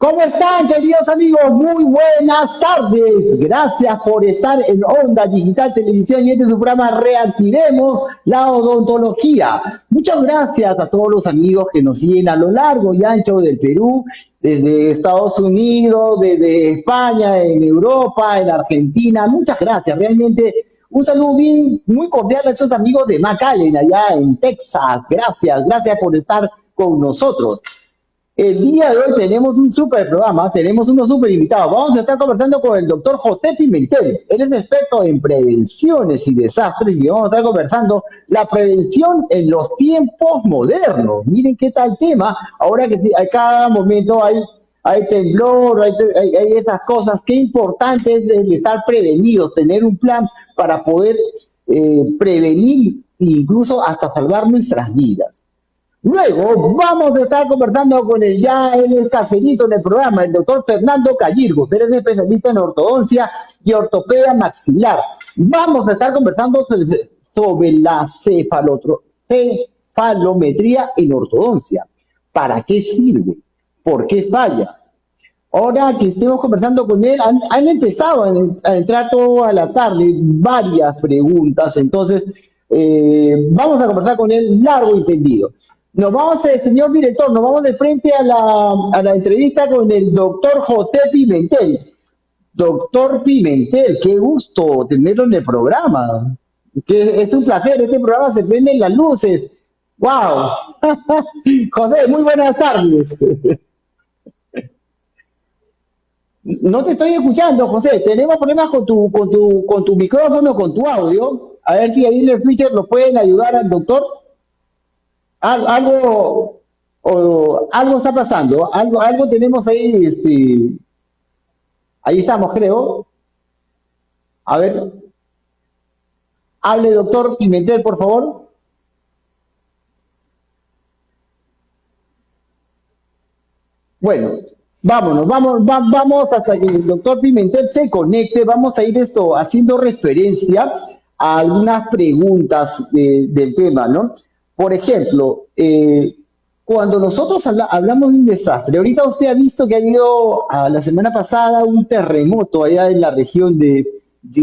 ¿Cómo están, queridos amigos? Muy buenas tardes. Gracias por estar en Onda Digital Televisión y este es su programa Reactivemos la Odontología. Muchas gracias a todos los amigos que nos siguen a lo largo y ancho del Perú, desde Estados Unidos, desde España, en Europa, en Argentina. Muchas gracias. Realmente un saludo muy cordial a esos amigos de McAllen, allá en Texas. Gracias por estar con nosotros. El día de hoy tenemos un súper programa, tenemos unos súper invitados. Vamos a estar conversando con el doctor José Pimentel. Él es experto en prevenciones y desastres y vamos a estar conversando la prevención en los tiempos modernos. Miren qué tal tema. Ahora que a cada momento hay temblor, hay esas cosas. Qué importante es el estar prevenidos, tener un plan para poder prevenir e incluso hasta salvar nuestras vidas. Luego vamos a estar conversando con él caserito en el programa, el doctor Fernando Callirgo. Él es especialista en ortodoncia y ortopedia maxilar. Vamos a estar conversando sobre la cefalometría en ortodoncia. ¿Para qué sirve? ¿Por qué falla? Ahora que estemos conversando con él, han empezado a entrar toda la tarde varias preguntas, entonces vamos a conversar con él largo y tendido. Señor director, nos vamos de frente a la entrevista con el doctor José Pimentel. Doctor Pimentel, qué gusto tenerlo en el programa. Es un placer, este programa se prenden las luces. ¡Wow! José, muy buenas tardes. No te estoy escuchando, José. Tenemos problemas con tu micrófono, con tu audio. A ver si ahí en el switcher lo pueden ayudar al doctor. Algo está pasando, algo tenemos ahí, ahí estamos, creo. A ver, hable, doctor Pimentel, por favor. Bueno, vamos hasta que el doctor Pimentel se conecte. Vamos a ir haciendo referencia a algunas preguntas del tema, ¿no? Por ejemplo, cuando nosotros hablamos de un desastre, ahorita usted ha visto que ha habido la semana pasada un terremoto allá en la región de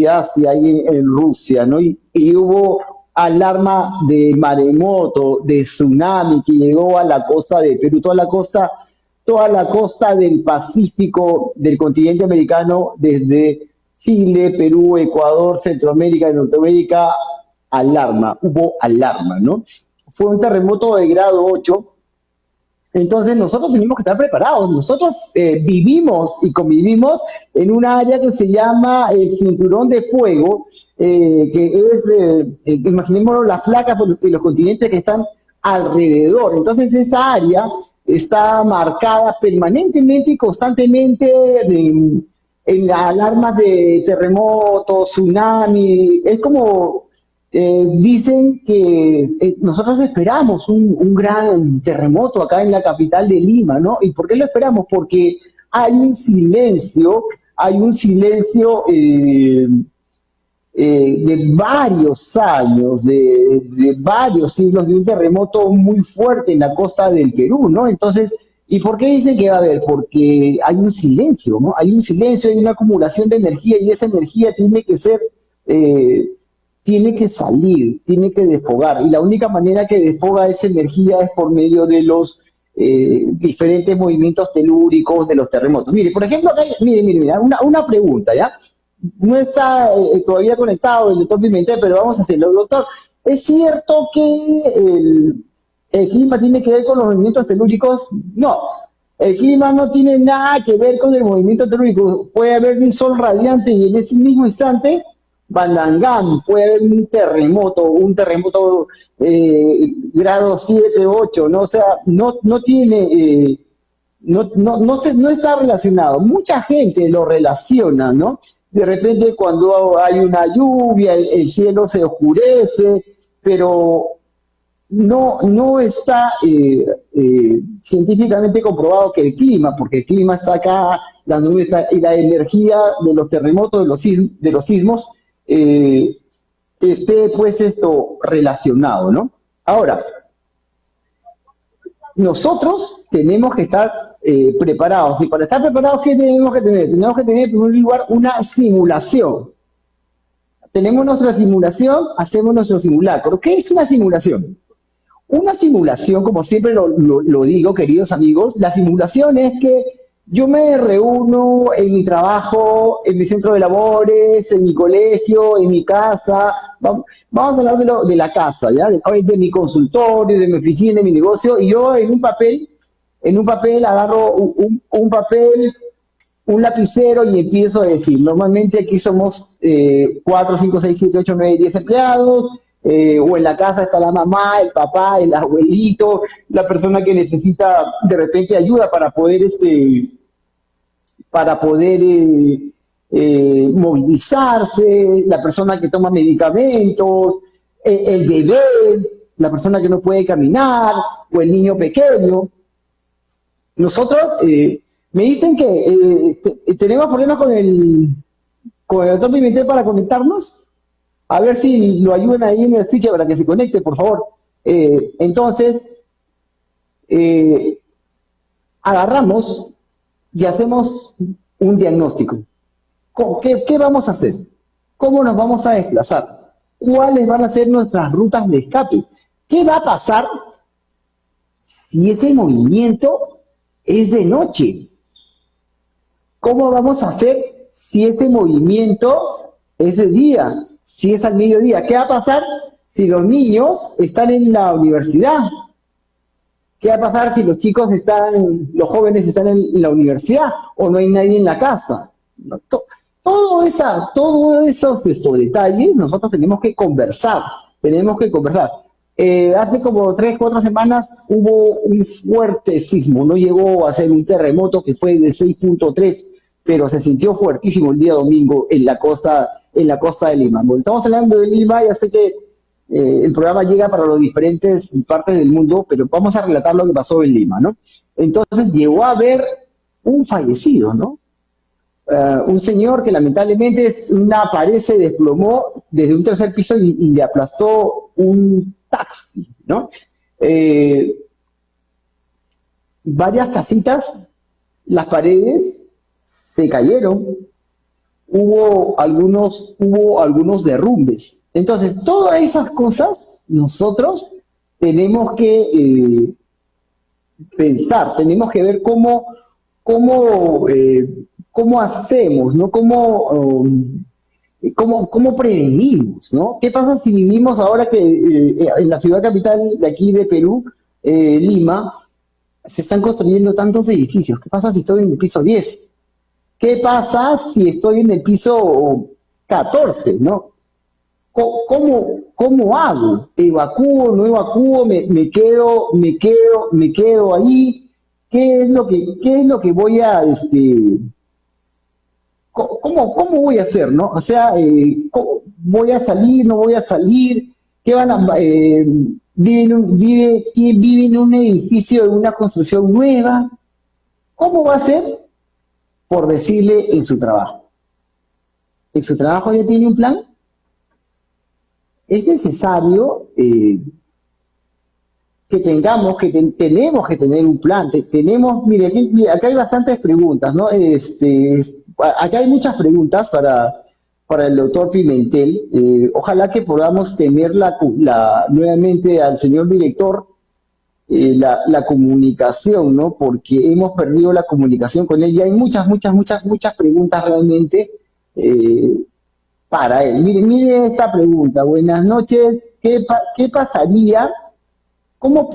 Asia, ahí en Rusia, ¿no? Y hubo alarma de maremoto, de tsunami que llegó a la costa de Perú, toda la costa del Pacífico del continente americano, desde Chile, Perú, Ecuador, Centroamérica y Norteamérica, hubo alarma, ¿no? Fue un terremoto de grado 8, entonces nosotros tenemos que estar preparados. Nosotros vivimos y convivimos en un área que se llama el cinturón de fuego, que es, imaginémonos las placas y los continentes que están alrededor. Entonces esa área está marcada permanentemente y constantemente en alarmas de terremotos, tsunami. Es como... dicen que nosotros esperamos un gran terremoto acá en la capital de Lima, ¿no? ¿Y por qué lo esperamos? Porque hay un silencio de varios años, de varios siglos, de un terremoto muy fuerte en la costa del Perú, ¿no? Entonces, ¿y por qué dicen que va a haber? Porque hay un silencio, ¿no? Hay un silencio, hay una acumulación de energía y esa energía tiene que ser... tiene que salir, tiene que desfogar. Y la única manera que desfoga esa energía es por medio de los diferentes movimientos telúricos de los terremotos. Mire, por ejemplo, acá, mire, una pregunta, ¿ya? No está todavía conectado el doctor Pimentel, pero vamos a hacerlo. Doctor, ¿es cierto que el clima tiene que ver con los movimientos telúricos? No. El clima no tiene nada que ver con el movimiento telúrico. Puede haber un sol radiante y en ese mismo instante... Bandangán, puede haber un terremoto grado 7, 8, ¿no? O sea, no tiene, no está relacionado. Mucha gente lo relaciona, ¿no? De repente cuando hay una lluvia, el cielo se oscurece, pero no está científicamente comprobado que el clima, porque el clima está acá, las nubes y la energía de los terremotos, de los sismos, esté pues relacionado, ¿no? Ahora, nosotros tenemos que estar preparados. Y para estar preparados, ¿qué tenemos que tener? Tenemos que tener, en primer lugar, una simulación. Tenemos nuestra simulación, hacemos nuestro simulacro. ¿Qué es una simulación? Una simulación, como siempre lo digo, queridos amigos, la simulación es que yo me reúno en mi trabajo, en mi centro de labores, en mi colegio, en mi casa. Vamos a hablar de la casa, ¿ya? De mi consultorio, de mi oficina, de mi negocio. Y yo en un papel agarro un papel, un lapicero y empiezo a decir, normalmente aquí somos 4, 5, 6, 7, 8, 9, 10 empleados, o en la casa está la mamá, el papá, el abuelito, la persona que necesita de repente ayuda para poder movilizarse, la persona que toma medicamentos, el bebé, la persona que no puede caminar, o el niño pequeño. Nosotros, me dicen que tenemos problemas con el doctor Pimentel para conectarnos. A ver si lo ayudan ahí en el switch para que se conecte, por favor. Entonces, agarramos y hacemos un diagnóstico. ¿Qué vamos a hacer? ¿Cómo nos vamos a desplazar? ¿Cuáles van a ser nuestras rutas de escape? ¿Qué va a pasar si ese movimiento es de noche? ¿Cómo vamos a hacer si ese movimiento es de día? Si es al mediodía. ¿Qué va a pasar si los niños están en la universidad? ¿Qué va a pasar si los jóvenes están en la universidad o no hay nadie en la casa? ¿No? Todos esos detalles nosotros tenemos que conversar. Hace como 3, 4 semanas hubo un fuerte sismo, no llegó a ser un terremoto que fue de 6.3, pero se sintió fuertísimo el día domingo en la costa de Lima. Bueno, estamos hablando de Lima, ya sé que el programa llega para las diferentes partes del mundo, pero vamos a relatar lo que pasó en Lima, ¿no? Entonces llegó a haber un fallecido, ¿no? Un señor que lamentablemente una pared se desplomó desde un tercer piso y le aplastó un taxi, ¿no? Varias casitas, las paredes se cayeron, hubo algunos derrumbes. Entonces, todas esas cosas nosotros tenemos que pensar, tenemos que ver cómo hacemos, ¿no? ¿Cómo prevenimos, ¿no? ¿Qué pasa si vivimos ahora que en la ciudad capital de aquí de Perú, Lima, se están construyendo tantos edificios? ¿Qué pasa si estoy en el piso 10? ¿Qué pasa si estoy en el piso 14, ¿no? ¿Cómo hago? ¿Evacúo, no evacúo? ¿Me quedo ahí? ¿Qué es lo que voy a, ¿cómo voy a hacer, no? O sea, ¿voy a salir, no voy a salir? ¿Qué van a, vive en un edificio, en una construcción nueva? ¿Cómo va a ser? Por decirle en su trabajo. ¿En su trabajo ya tiene un plan? Es necesario que tenemos que tener un plan. Mire, acá hay bastantes preguntas, ¿no? Acá hay muchas preguntas para el doctor Pimentel. Ojalá que podamos tener nuevamente al señor director la comunicación, ¿no? Porque hemos perdido la comunicación con él y hay muchas preguntas realmente para él. Mire esta pregunta. Buenas noches. ¿Qué pasaría? ¿Cómo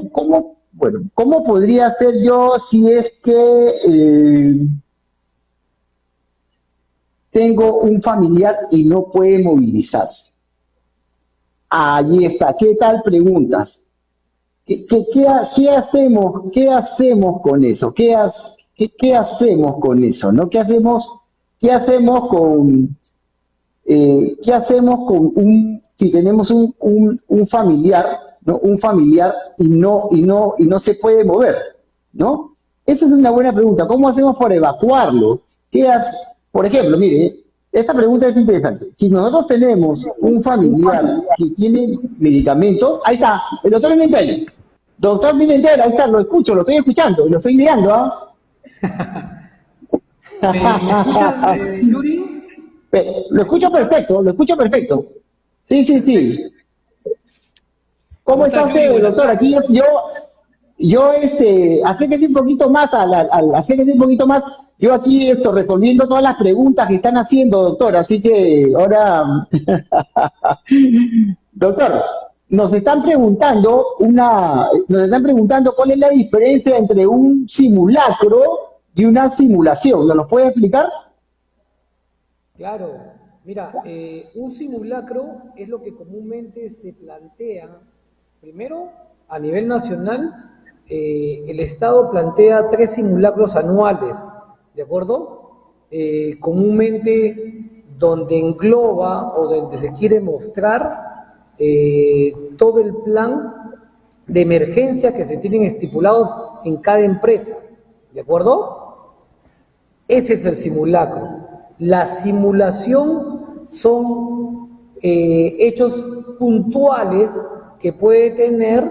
podría ser yo si es que tengo un familiar y no puede movilizarse? Allí está. ¿Qué tal preguntas? ¿Qué hacemos con eso? ¿Qué hacemos con eso? ¿No? ¿Qué hacemos si tenemos un familiar, ¿no? Un familiar y no se puede mover, ¿no? Esa es una buena pregunta. ¿Cómo hacemos para evacuarlo? Por ejemplo, mire, esta pregunta es interesante. Si nosotros tenemos un familiar que tiene medicamentos, ahí está, el doctor Pimentel. Doctor Pimentel, ahí está, lo escucho, lo estoy escuchando, lo estoy mirando, ¿ah? ¿Me escuchas, Yuri? Lo escucho perfecto, lo escucho perfecto. Sí, sí, sí. ¿Cómo ¿Cómo está estás, Yuri? usted, Buenas doctor? Aquí tardes. acérquese un poquito más acérquese un poquito más. Yo aquí resolviendo todas las preguntas que están haciendo, doctor. Así que ahora, doctor, nos están preguntando cuál es la diferencia entre un simulacro y una simulación. ¿Nos lo puede explicar? Claro, mira, un simulacro es lo que comúnmente se plantea, primero, a nivel nacional, el Estado plantea 3 simulacros anuales, ¿de acuerdo? Comúnmente donde engloba o donde se quiere mostrar todo el plan de emergencia que se tienen estipulados en cada empresa, ¿de acuerdo? Ese es el simulacro. La simulación son hechos puntuales que puede tener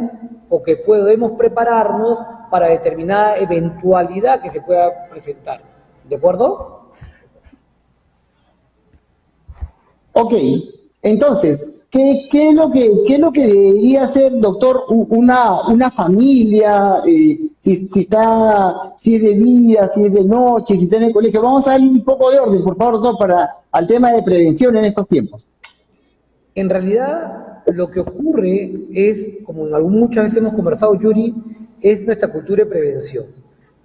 o que podemos prepararnos para determinada eventualidad que se pueda presentar. ¿De acuerdo? Ok, entonces, qué es lo que debería hacer, doctor, una familia, si es de día, si es de noche, si está en el colegio? Vamos a darle un poco de orden, por favor, doctor, al tema de prevención en estos tiempos. En realidad, lo que ocurre es, como muchas veces hemos conversado, Yuri, es nuestra cultura de prevención.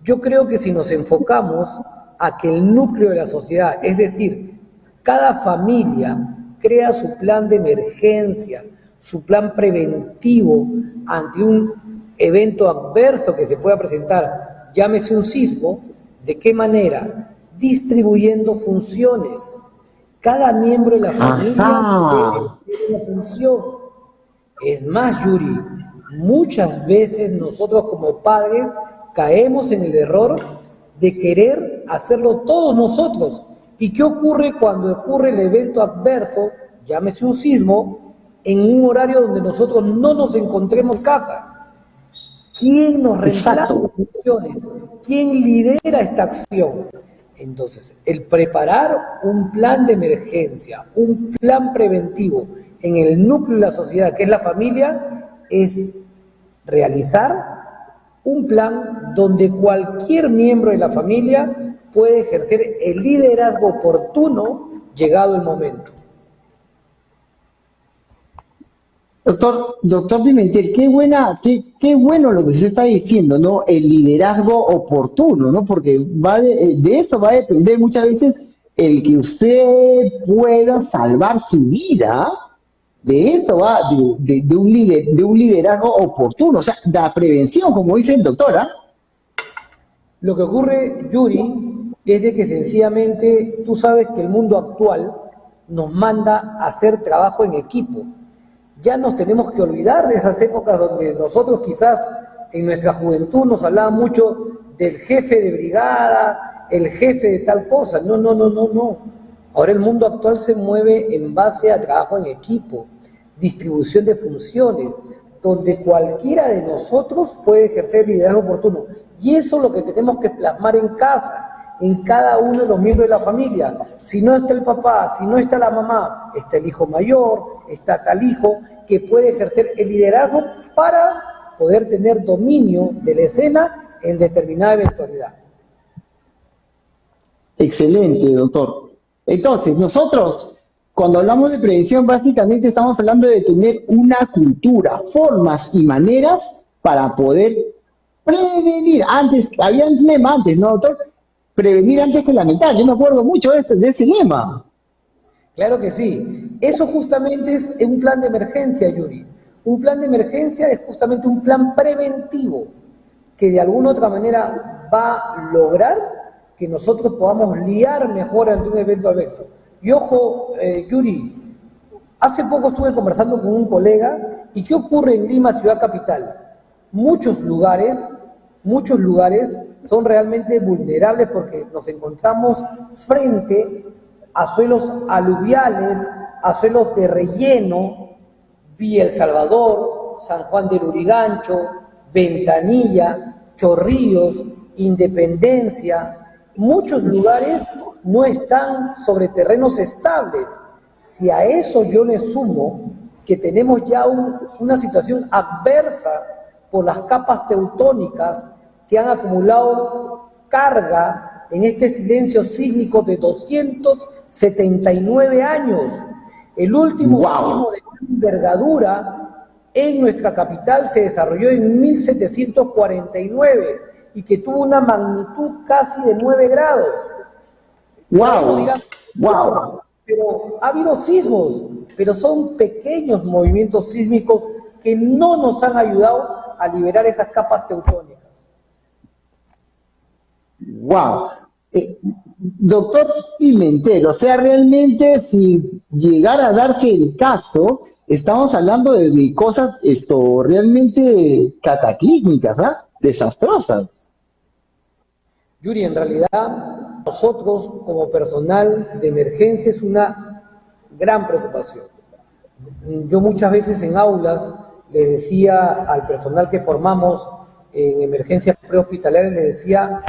Yo creo que si nos enfocamos a que el núcleo de la sociedad, es decir, cada familia crea su plan de emergencia, su plan preventivo ante un evento adverso que se pueda presentar, llámese un sismo, ¿de qué manera? Distribuyendo funciones. Cada miembro de la familia debe Ajá, tener una función. Es más, Yuri, muchas veces nosotros como padres caemos en el error de querer hacerlo todos nosotros. ¿Y qué ocurre cuando ocurre el evento adverso, llámese un sismo, en un horario donde nosotros no nos encontremos en casa? ¿Quién nos reemplaza exacto. las funciones? ¿Quién lidera esta acción? Entonces, el preparar un plan de emergencia, un plan preventivo en el núcleo de la sociedad, que es la familia, es realizar un plan donde cualquier miembro de la familia puede ejercer el liderazgo oportuno llegado el momento. Doctor Pimentel, qué bueno lo que usted está diciendo, ¿no? El liderazgo oportuno, ¿no? Porque de eso va a depender muchas veces el que usted pueda salvar su vida. De eso va, de un liderazgo oportuno, o sea, la prevención, como dice el doctor, ¿ah? Lo que ocurre, Yuri, es de que sencillamente tú sabes que el mundo actual nos manda a hacer trabajo en equipo. Ya nos tenemos que olvidar de esas épocas donde nosotros quizás en nuestra juventud nos hablaba mucho del jefe de brigada, el jefe de tal cosa. No, no, no, no, no. Ahora el mundo actual se mueve en base a trabajo en equipo, distribución de funciones, donde cualquiera de nosotros puede ejercer liderazgo oportuno. Y eso es lo que tenemos que plasmar en casa, en cada uno de los miembros de la familia. Si no está el papá, si no está la mamá, está el hijo mayor, está tal hijo que puede ejercer el liderazgo para poder tener dominio de la escena en determinada eventualidad. Excelente, doctor. Entonces, nosotros, cuando hablamos de prevención, básicamente estamos hablando de tener una cultura, formas y maneras para poder prevenir. Antes, había un lema antes, ¿no, doctor? Prevenir antes que lamentar. Yo me acuerdo mucho de ese lema. Claro que sí. Eso justamente es un plan de emergencia, Yuri. Un plan de emergencia es justamente un plan preventivo que de alguna u otra manera va a lograr que nosotros podamos lidiar mejor ante un evento adverso. Y ojo, Yuri, hace poco estuve conversando con un colega y ¿qué ocurre en Lima, ciudad capital? Muchos lugares, muchos lugares son realmente vulnerables porque nos encontramos frente a suelos aluviales, a suelos de relleno, Villa El Salvador, San Juan del Urigancho, Ventanilla, Chorrillos, Independencia, muchos lugares no están sobre terrenos estables. Si a eso yo le sumo que tenemos ya una situación adversa por las capas teutónicas que han acumulado carga en este silencio sísmico de 279 años. El último sismo de gran envergadura en nuestra capital se desarrolló en 1749 y que tuvo una magnitud casi de 9 grados. ¡Wow! Pero ha habido sismos, pero son pequeños movimientos sísmicos que no nos han ayudado a liberar esas capas teutónicas. ¡Wow! Doctor Pimentel, o sea, realmente si llegara a darse el caso, estamos hablando de cosas realmente cataclísmicas, ¿ah? Desastrosas. Yuri, en realidad nosotros como personal de emergencia es una gran preocupación. Yo muchas veces en aulas les decía al personal que formamos en emergencias prehospitalarias, les decía,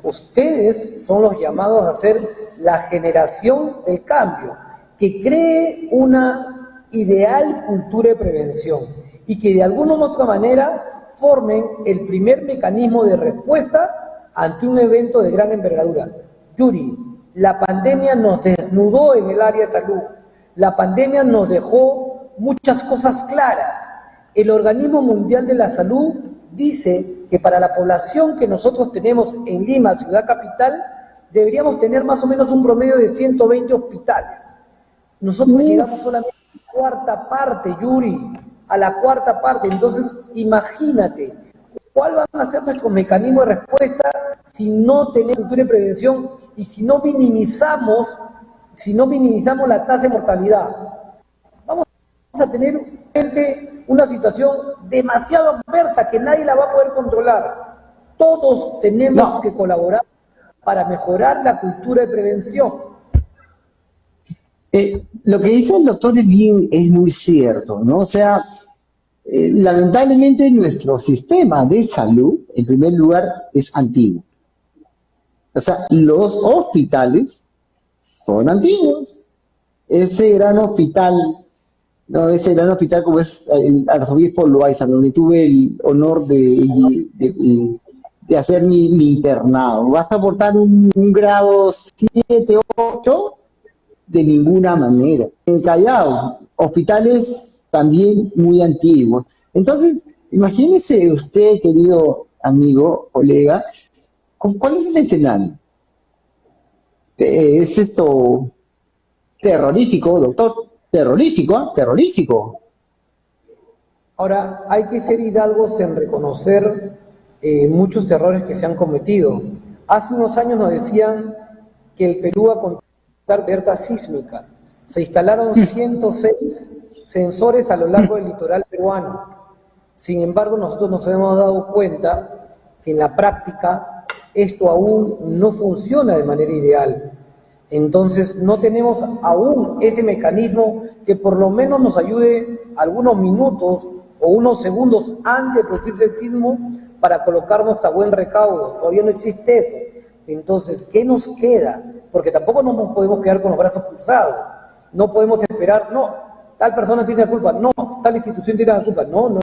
ustedes son los llamados a ser la generación del cambio, que cree una ideal cultura de prevención y que de alguna u otra manera formen el primer mecanismo de respuesta ante un evento de gran envergadura. Yuri, la pandemia nos desnudó en el área de salud, la pandemia nos dejó muchas cosas claras. El Organismo Mundial de la Salud dice que para la población que nosotros tenemos en Lima, ciudad capital, deberíamos tener más o menos un promedio de 120 hospitales. Nosotros llegamos solamente a la cuarta parte, Yuri, a la cuarta parte. Entonces, imagínate, ¿cuál van a ser nuestros mecanismos de respuesta si no tenemos cultura de prevención y si no minimizamos la tasa de mortalidad? Vamos a tener una situación demasiado adversa que nadie la va a poder controlar. Todos tenemos que colaborar para mejorar la cultura de prevención. Lo que dice el doctor es muy cierto, ¿no? O sea, lamentablemente nuestro sistema de salud, en primer lugar, es antiguo. O sea, los hospitales son antiguos. Ese gran hospital como es el Arzobispo Loaiza, donde tuve el honor de hacer mi internado. ¿Vas a aportar un grado 7, 8? De ninguna manera. En Callao, hospitales también muy antiguos. Entonces, imagínese usted, querido amigo, colega, ¿cuál es el escenario? ¿Es esto terrorífico, doctor? Terrorífico. Ahora, hay que ser hidalgos en reconocer muchos errores que se han cometido. Hace unos años nos decían que el Perú va a contar alerta sísmica. Se instalaron 106 sensores a lo largo del litoral peruano. Sin embargo, nosotros nos hemos dado cuenta que en la práctica esto aún no funciona de manera ideal. Entonces, no tenemos aún ese mecanismo que por lo menos nos ayude algunos minutos o unos segundos antes de producirse el sismo para colocarnos a buen recaudo. Todavía no existe eso. Entonces, ¿qué nos queda? Porque tampoco nos podemos quedar con los brazos cruzados. No podemos esperar, no, tal persona tiene la culpa, no, tal institución tiene la culpa, no.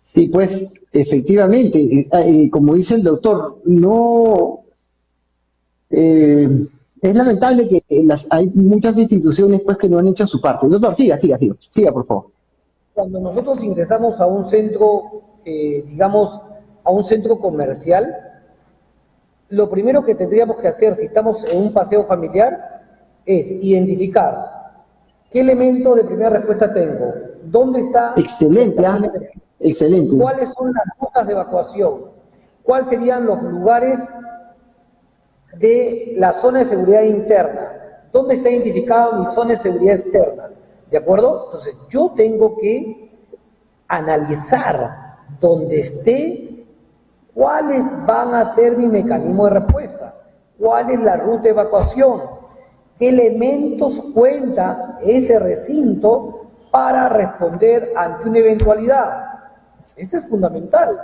Sí, pues efectivamente, como dice el doctor, no es lamentable que hay muchas instituciones pues que no han hecho su parte. Doctor, siga, por favor. Cuando nosotros ingresamos a un centro, digamos, a un centro comercial, lo primero que tendríamos que hacer si estamos en un paseo familiar es identificar qué elemento de primera respuesta tengo, dónde está. Excelente, excelente. ¿Cuáles son las rutas de evacuación? ¿Cuáles serían los lugares de la zona de seguridad interna? ¿Dónde está identificada mi zona de seguridad externa? ¿De acuerdo? Entonces, yo tengo que analizar dónde esté, cuáles van a ser mi mecanismo de respuesta, cuál es la ruta de evacuación. ¿Qué elementos cuenta ese recinto para responder ante una eventualidad? Eso es fundamental.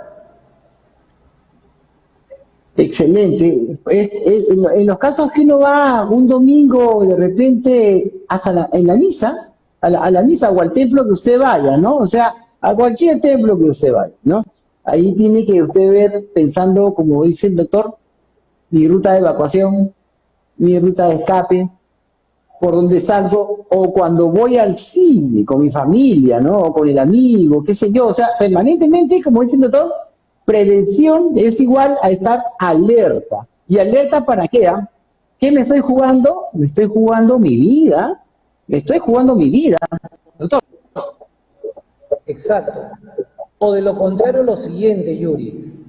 Excelente. En los casos que uno va un domingo de repente hasta en la misa, a la misa o al templo que usted vaya, ¿no? O sea, a cualquier templo que usted vaya, ¿no? Ahí tiene que usted ver, pensando, como dice el doctor, mi ruta de evacuación, mi ruta de escape, por donde salgo, o cuando voy al cine con mi familia, ¿no? O con el amigo, qué sé yo. O sea, permanentemente, como dice el doctor, prevención es igual a estar alerta. ¿Y alerta para qué? ¿Ah? ¿Qué me estoy jugando? Me estoy jugando mi vida. Me estoy jugando mi vida, doctor. Exacto. O de lo contrario, lo siguiente, Yuri.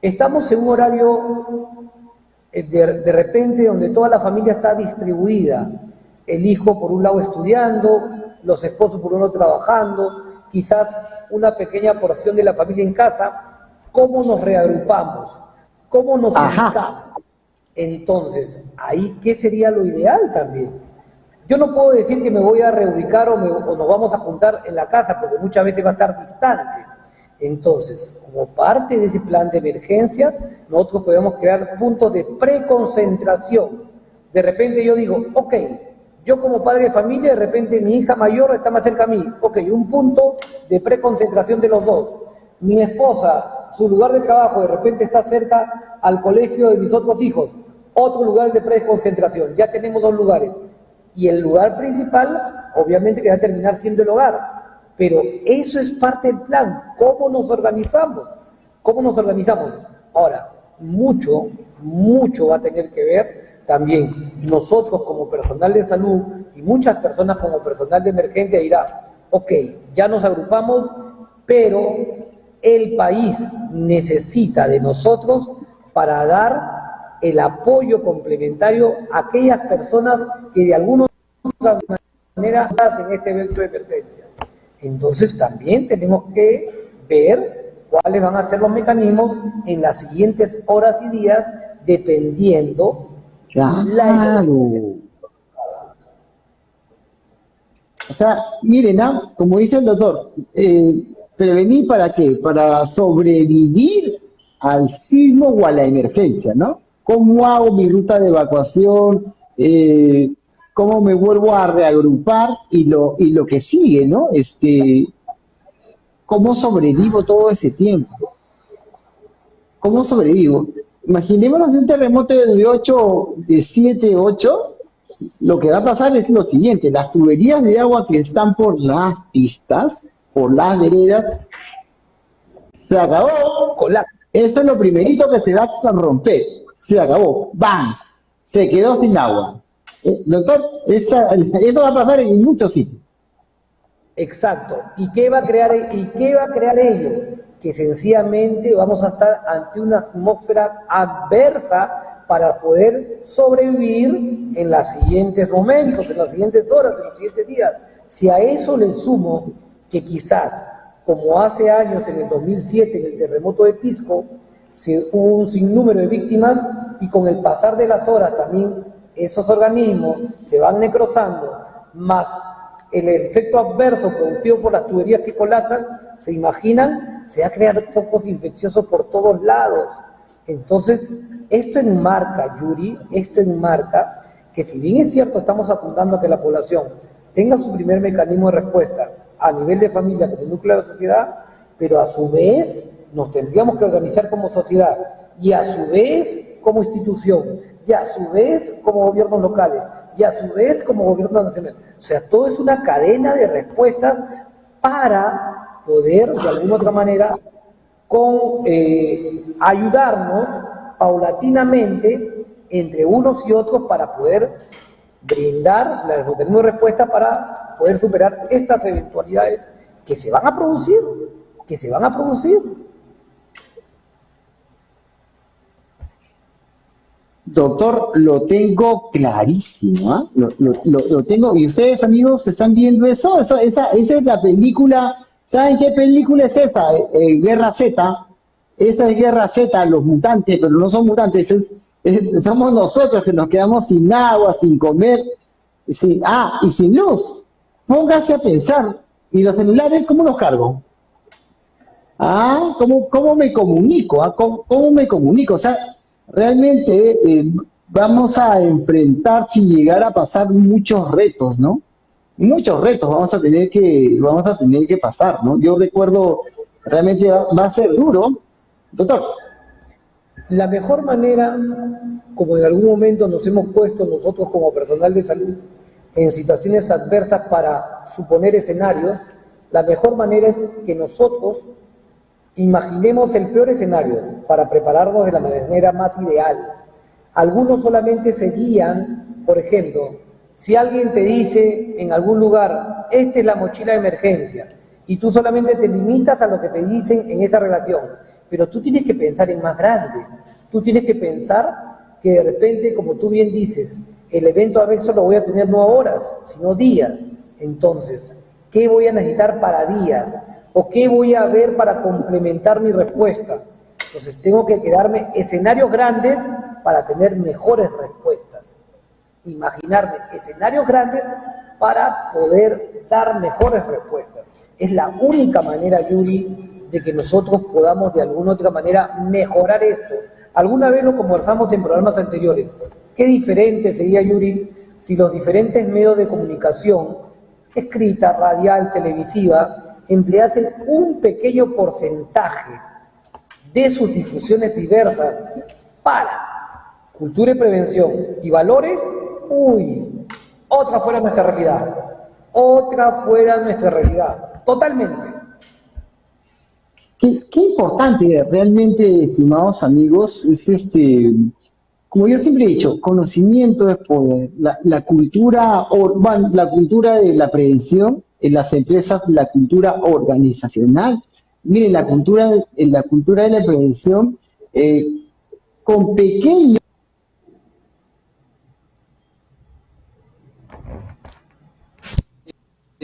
Estamos en un horario de repente donde toda la familia está distribuida. El hijo por un lado estudiando, los esposos por uno trabajando, quizás una pequeña porción de la familia en casa. ¿Cómo nos reagrupamos? ¿Cómo nos ubicamos? Entonces, ahí, ¿qué sería lo ideal también? Yo no puedo decir que me voy a reubicar o nos vamos a juntar en la casa, porque muchas veces va a estar distante. Entonces, como parte de ese plan de emergencia, nosotros podemos crear puntos de preconcentración. De repente yo digo, ok, yo como padre de familia, de repente mi hija mayor está más cerca a mí. Ok, un punto de preconcentración de los dos. Mi esposa, su lugar de trabajo, de repente está cerca al colegio de mis otros hijos. Otro lugar de preconcentración. Ya tenemos dos lugares. Y el lugar principal, obviamente, que va a terminar siendo el hogar. Pero eso es parte del plan. ¿Cómo nos organizamos? ¿Cómo nos organizamos? Ahora, mucho va a tener que ver también nosotros como personal de salud y muchas personas como personal de emergencia dirán, ok, ya nos agrupamos, pero el país necesita de nosotros para dar el apoyo complementario a aquellas personas que de alguna manera hacen este evento de emergencia. Entonces también tenemos que ver cuáles van a ser los mecanismos en las siguientes horas y días, dependiendo la emergencia. O sea, miren, ¿no? Como dice el doctor, prevenir ¿para qué? Para sobrevivir al sismo o a la emergencia, ¿no? ¿Cómo hago mi ruta de evacuación? ¿Cómo me vuelvo a reagrupar? Y lo que sigue, ¿no? ¿Cómo sobrevivo todo ese tiempo? ¿Cómo sobrevivo? Imaginémonos un terremoto de 7, 8. Lo que va a pasar es lo siguiente: las tuberías de agua que están por las pistas, por las veredas, se acabó. Colapso. Esto es lo primerito que se va a romper. Se acabó. ¡Bam! Se quedó sin agua. Doctor, eso va a pasar en muchos sitios. Exacto. ¿Y qué va a crear ello? Que sencillamente vamos a estar ante una atmósfera adversa para poder sobrevivir en los siguientes momentos, en las siguientes horas, en los siguientes días. Si a eso le sumo que quizás, como hace años en el 2007, en el terremoto de Pisco, hubo un sinnúmero de víctimas y con el pasar de las horas también esos organismos se van necrosando, más el efecto adverso producido por las tuberías que colapsan, se imaginan, se va a crear focos infecciosos por todos lados. Entonces, esto enmarca, Yuri, que si bien es cierto, estamos apuntando a que la población tenga su primer mecanismo de respuesta a nivel de familia como núcleo de la sociedad, pero a su vez nos tendríamos que organizar como sociedad y a su vez como institución y a su vez como gobiernos locales y a su vez como gobierno nacional. O sea, todo es una cadena de respuestas para poder, de alguna u otra manera, ayudarnos paulatinamente entre unos y otros para poder brindar la mecanismo de respuesta para poder superar estas eventualidades que se van a producir, Doctor, lo tengo clarísimo, ¿eh? Lo tengo, y ustedes, amigos, están viendo esa es la película. ¿Saben qué película es esa? Guerra Z. Esa es Guerra Z, los mutantes, pero no son mutantes, somos nosotros que nos quedamos sin agua, sin comer, Sí, y sin luz. Póngase a pensar. ¿Y los celulares cómo los cargo? ¿Cómo me comunico? ¿Cómo me comunico? O sea, realmente vamos a enfrentar, si llegara a pasar, muchos retos, ¿no? Muchos retos vamos a tener que pasar, ¿no? Yo recuerdo, realmente va a ser duro. Doctor, La mejor manera, como en algún momento nos hemos puesto nosotros como personal de salud en situaciones adversas para suponer escenarios, la mejor manera es que nosotros imaginemos el peor escenario para prepararnos de la manera más ideal. Algunos solamente se guían, por ejemplo, si alguien te dice en algún lugar, esta es la mochila de emergencia, y tú solamente te limitas a lo que te dicen en esa relación, pero tú tienes que pensar en más grande. Tú tienes que pensar que de repente, como tú bien dices, el evento adverso lo voy a tener no horas, sino días. Entonces, ¿qué voy a necesitar para días? ¿O qué voy a ver para complementar mi respuesta? Entonces, tengo que quedarme escenarios grandes para tener mejores respuestas. Imaginarme escenarios grandes para poder dar mejores respuestas. Es la única manera, Yuri, de que nosotros podamos de alguna otra manera mejorar esto. Alguna vez lo conversamos en programas anteriores. ¿Qué diferente sería, Yuri, si los diferentes medios de comunicación, escrita, radial, televisiva, empleasen un pequeño porcentaje de sus difusiones diversas para cultura y prevención y valores? Otra fuera nuestra realidad. Otra fuera nuestra realidad. Totalmente. qué importante realmente, estimados amigos, es como yo siempre he dicho, conocimiento es poder. La cultura la cultura de la prevención en las empresas, la cultura organizacional. Miren, la cultura de la prevención, eh, con pequeños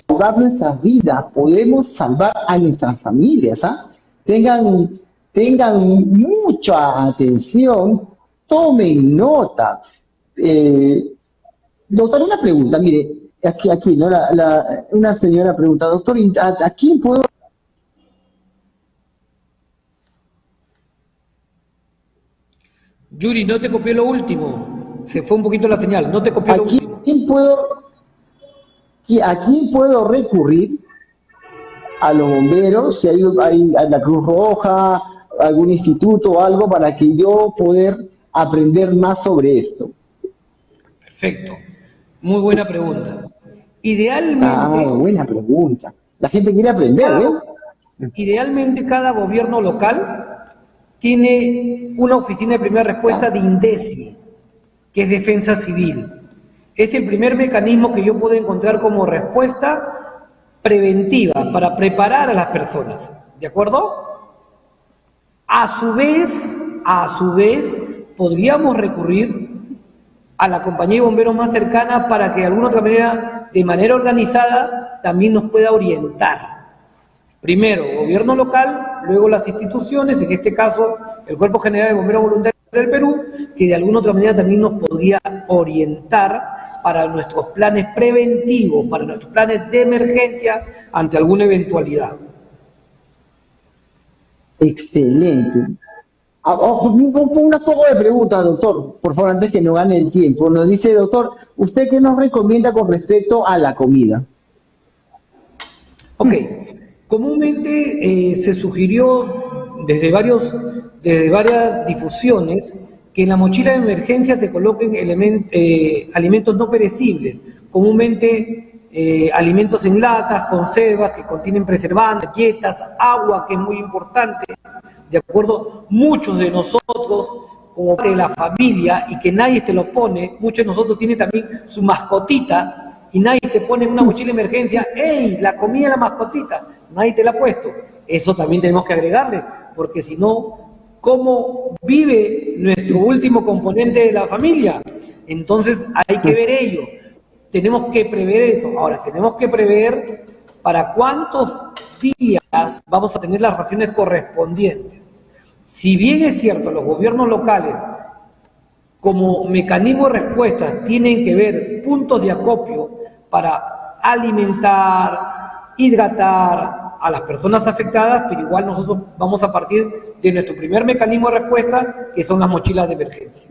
salvar nuestras vidas, podemos salvar a nuestras familias, ¿ah? Tengan, tengan mucha atención, tomen nota. Eh, Doctor, una pregunta, mire, aquí, ¿no? Una señora pregunta, doctor, ¿a quién puedo, Yuri, no te copié lo último. Se fue un poquito la señal. No te copié a lo último. quién puedo, a quién puedo recurrir? A los bomberos, si hay a la Cruz Roja, algún instituto o algo para que yo poder aprender más sobre esto. Perfecto. Muy buena pregunta. Idealmente, Buena pregunta. La gente quiere aprender, cada, ¿eh? idealmente cada gobierno local tiene una oficina de primera respuesta de INDECI, que es Defensa Civil. Es el primer mecanismo que yo puedo encontrar como respuesta preventiva para preparar a las personas. ¿De acuerdo? A su vez, podríamos recurrir a la compañía de bomberos más cercana para que de alguna otra manera, de manera organizada, también nos pueda orientar. Primero, gobierno local, luego las instituciones, en este caso, el Cuerpo General de Bomberos Voluntarios del Perú, que de alguna otra manera también nos podría orientar para nuestros planes preventivos, para nuestros planes de emergencia ante alguna eventualidad. Excelente. Una poco de preguntas, doctor, por favor, antes que no gane el tiempo. Nos dice, doctor, ¿usted qué nos recomienda con respecto a la comida? Ok, comúnmente se sugirió desde varias difusiones que en la mochila de emergencia se coloquen alimentos no perecibles, comúnmente alimentos en latas, conservas que contienen preservantes, galletas, agua, que es muy importante. De acuerdo, muchos de nosotros, como parte de la familia, y que nadie te lo pone, muchos de nosotros tienen también su mascotita, y nadie te pone en una mochila de emergencia, ¡hey! La comida de la mascotita, nadie te la ha puesto. Eso también tenemos que agregarle, porque si no, ¿cómo vive nuestro último componente de la familia? Entonces hay que ver ello. Tenemos que prever eso. Ahora, tenemos que prever para cuántos días vamos a tener las raciones correspondientes. Si bien es cierto, los gobiernos locales como mecanismo de respuesta tienen que ver puntos de acopio para alimentar, hidratar a las personas afectadas, pero igual nosotros vamos a partir de nuestro primer mecanismo de respuesta, que son las mochilas de emergencia.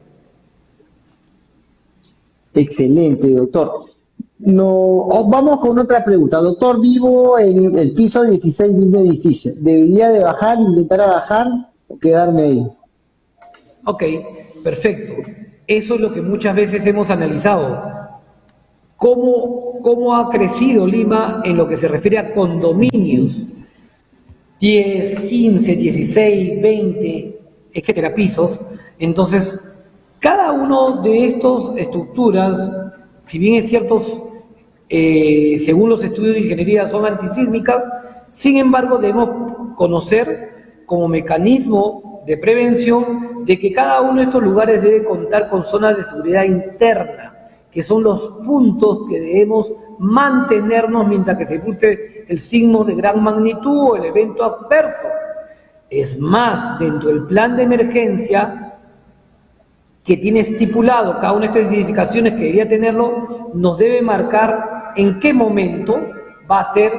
Excelente, doctor. No, vamos con otra pregunta. Doctor, vivo en el piso 16 de un edificio. ¿Debería de bajar, intentar bajar o quedarme ahí? Ok, perfecto. Eso es lo que muchas veces hemos analizado. ¿Cómo ha crecido Lima en lo que se refiere a condominios? 10, 15, 16, 20, etcétera, pisos. Entonces, cada uno de estas estructuras, si bien es cierto, según los estudios de ingeniería son antisísmicas, sin embargo debemos conocer como mecanismo de prevención de que cada uno de estos lugares debe contar con zonas de seguridad interna, que son los puntos que debemos mantenernos mientras que se produce el signo de gran magnitud o el evento adverso. Es más, dentro del plan de emergencia que tiene estipulado cada una de estas edificaciones que debería tenerlo, nos debe marcar en qué momento va a ser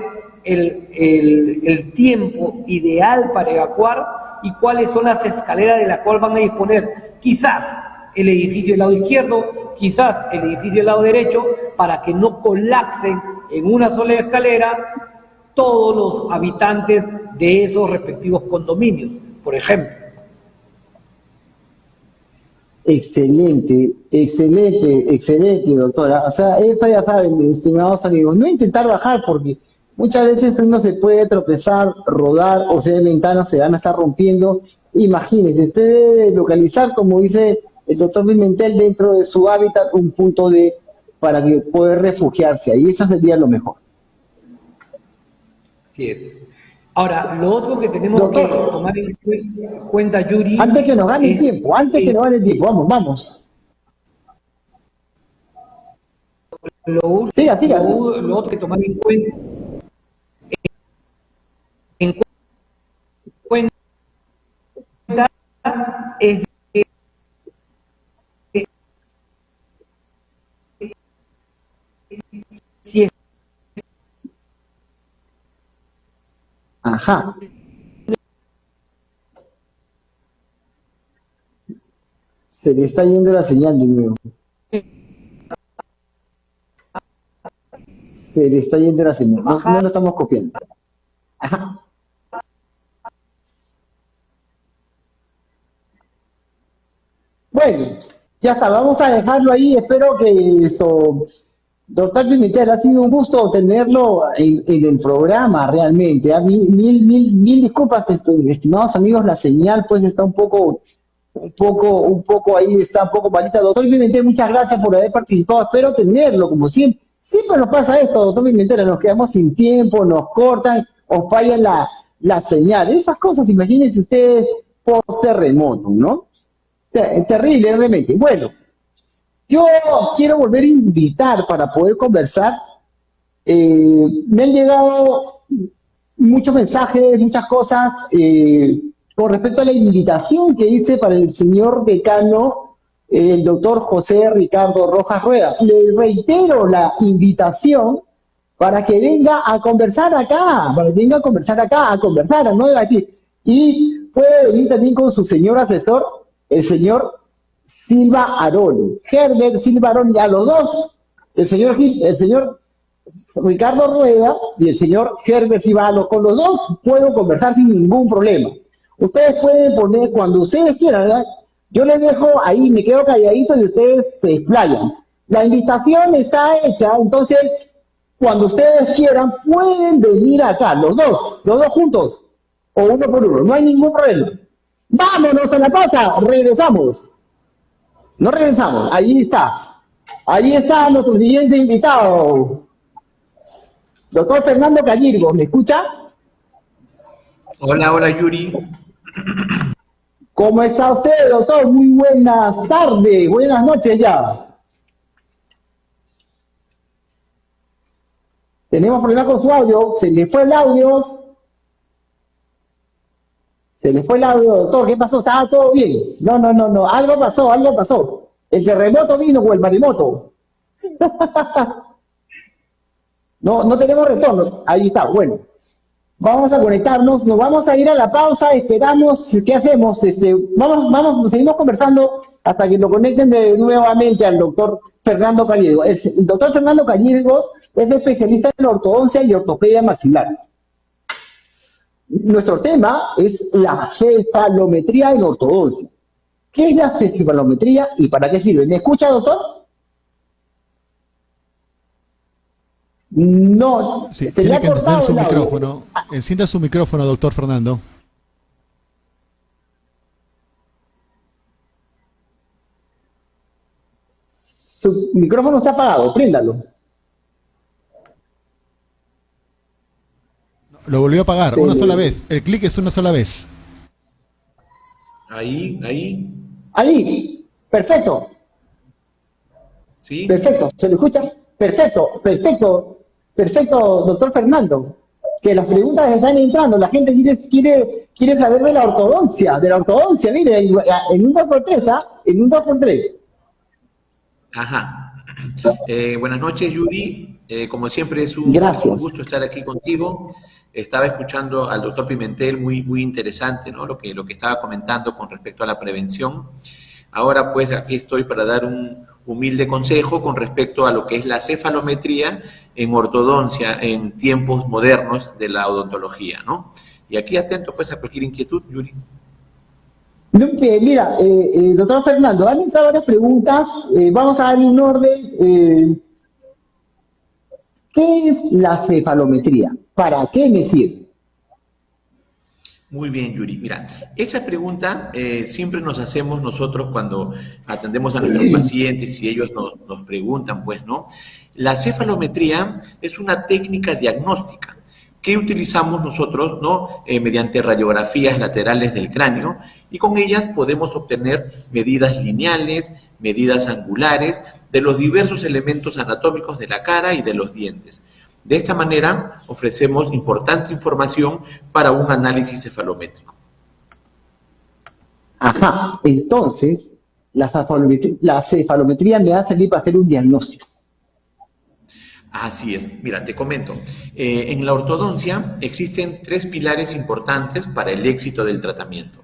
el tiempo ideal para evacuar y cuáles son las escaleras de las cuales van a disponer quizás el edificio del lado izquierdo, quizás el edificio del lado derecho, para que no colapsen en una sola escalera todos los habitantes de esos respectivos condominios, por ejemplo. Excelente, excelente, excelente, doctora. O sea, ya saben, estimados amigos, no intentar bajar porque muchas veces uno se puede tropezar, rodar o sea, ventanas se van a estar rompiendo. Imagínense, usted debe localizar, como dice el doctor Pimentel, dentro de su hábitat un punto para que poder refugiarse ahí. Eso sería lo mejor. Así es. Ahora, lo otro que tenemos que tomar en cuenta, Yuri... Antes que nos gane el tiempo, vamos. Lo otro que tomar en cuenta es que si es Ajá. Se le está yendo la señal de nuevo. Se le está yendo la señal. No lo estamos copiando. Ajá. Bueno, ya está. Vamos a dejarlo ahí. Espero que doctor Pimentel, ha sido un gusto tenerlo en el programa realmente. Mil disculpas, estimados amigos, la señal pues está un poco ahí, está un poco malita. Doctor Pimentel, muchas gracias por haber participado. Espero tenerlo, como siempre. Siempre nos pasa esto, doctor Pimentel, nos quedamos sin tiempo, nos cortan o falla la señal. Esas cosas, imagínense ustedes, post terremoto, ¿no? Terrible, realmente. Bueno. Yo quiero volver a invitar para poder conversar. Me han llegado muchos mensajes, muchas cosas con respecto a la invitación que hice para el señor decano, el doctor José Ricardo Rojas Rueda. Le reitero la invitación para que venga a conversar acá, a conversar, a no debatir. Y puede venir también con su señor asesor, el señor Silva Arón, Herbert Silva Arón, y a los dos, el señor Ricardo Rueda y el señor Herbert Silva Arón, con los dos puedo conversar sin ningún problema. Ustedes pueden poner cuando ustedes quieran, ¿verdad? Yo les dejo ahí, me quedo calladito y ustedes se explayan. La invitación está hecha, entonces cuando ustedes quieran pueden venir acá, los dos juntos, o uno por uno, no hay ningún problema. Vámonos a la pausa, regresamos. No regresamos, ahí está nuestro siguiente invitado, doctor Fernando Callirgo, ¿me escucha? Hola Yuri. ¿Cómo está usted, doctor? Muy buenas tardes, buenas noches ya. Tenemos problemas con su audio, se le fue el audio. Se le fue el audio, doctor, ¿qué pasó? ¿Estaba todo bien? No, algo pasó. El terremoto vino o el maremoto. No, no tenemos retorno. Ahí está, bueno. Vamos a conectarnos, nos vamos a ir a la pausa, esperamos, ¿qué hacemos? Seguimos conversando hasta que lo conecten nuevamente al doctor Fernando Gallegos. El doctor Fernando Gallegos es especialista en ortodoncia y ortopedia maxilar. Nuestro tema es la cefalometría en ortodoncia. ¿Qué es la cefalometría y para qué sirve? ¿Me escucha, doctor? No, sí, tiene que encender su micrófono. Encienda su micrófono, doctor Fernando. Su micrófono está apagado, préndalo. Lo volvió a apagar, una sola vez. El clic es una sola vez. Ahí, perfecto. ¿Sí? Perfecto, ¿se lo escucha? Perfecto, doctor Fernando. Que las preguntas están entrando, la gente quiere saber de la ortodoncia, mire, en un 2x3, en un 2x3. Ajá. Buenas noches, Yuri. Como siempre es un gusto estar aquí contigo. Estaba escuchando al doctor Pimentel, muy interesante, ¿no? Lo que estaba comentando con respecto a la prevención. Ahora, pues, aquí estoy para dar un humilde consejo con respecto a lo que es la cefalometría en ortodoncia en tiempos modernos de la odontología, ¿no? Y aquí atento, pues, a cualquier inquietud, Yuri. Mira, doctor Fernando, han entrado varias preguntas, vamos a darle un orden. ¿Qué es la cefalometría? ¿Para qué me sirve? Muy bien, Yuri. Mira, esa pregunta siempre nos hacemos nosotros cuando atendemos a nuestros pacientes y ellos nos preguntan, pues, ¿no? La cefalometría es una técnica diagnóstica que utilizamos nosotros, ¿no? Mediante radiografías laterales del cráneo, y con ellas podemos obtener medidas lineales, medidas angulares de los diversos elementos anatómicos de la cara y de los dientes. De esta manera ofrecemos importante información para un análisis cefalométrico. Ajá, entonces la cefalometría me va a servir para hacer un diagnóstico. Así es. Mira, te comento. En la ortodoncia existen 3 pilares importantes para el éxito del tratamiento.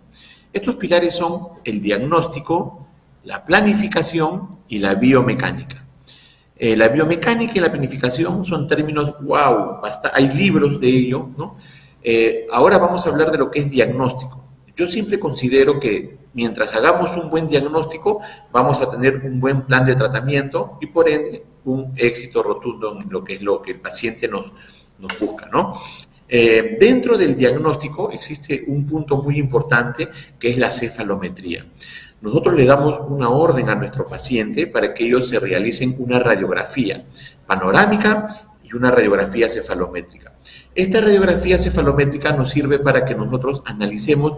Estos pilares son el diagnóstico, la planificación y la biomecánica. La biomecánica y la planificación son términos, wow, hay libros de ello, ¿no? Ahora vamos a hablar de lo que es diagnóstico. Yo siempre considero que mientras hagamos un buen diagnóstico, vamos a tener un buen plan de tratamiento y por ende un éxito rotundo en lo que el paciente nos busca, ¿no? Dentro del diagnóstico existe un punto muy importante que es la cefalometría. Nosotros le damos una orden a nuestro paciente para que ellos se realicen una radiografía panorámica y una radiografía cefalométrica. Esta radiografía cefalométrica nos sirve para que nosotros analicemos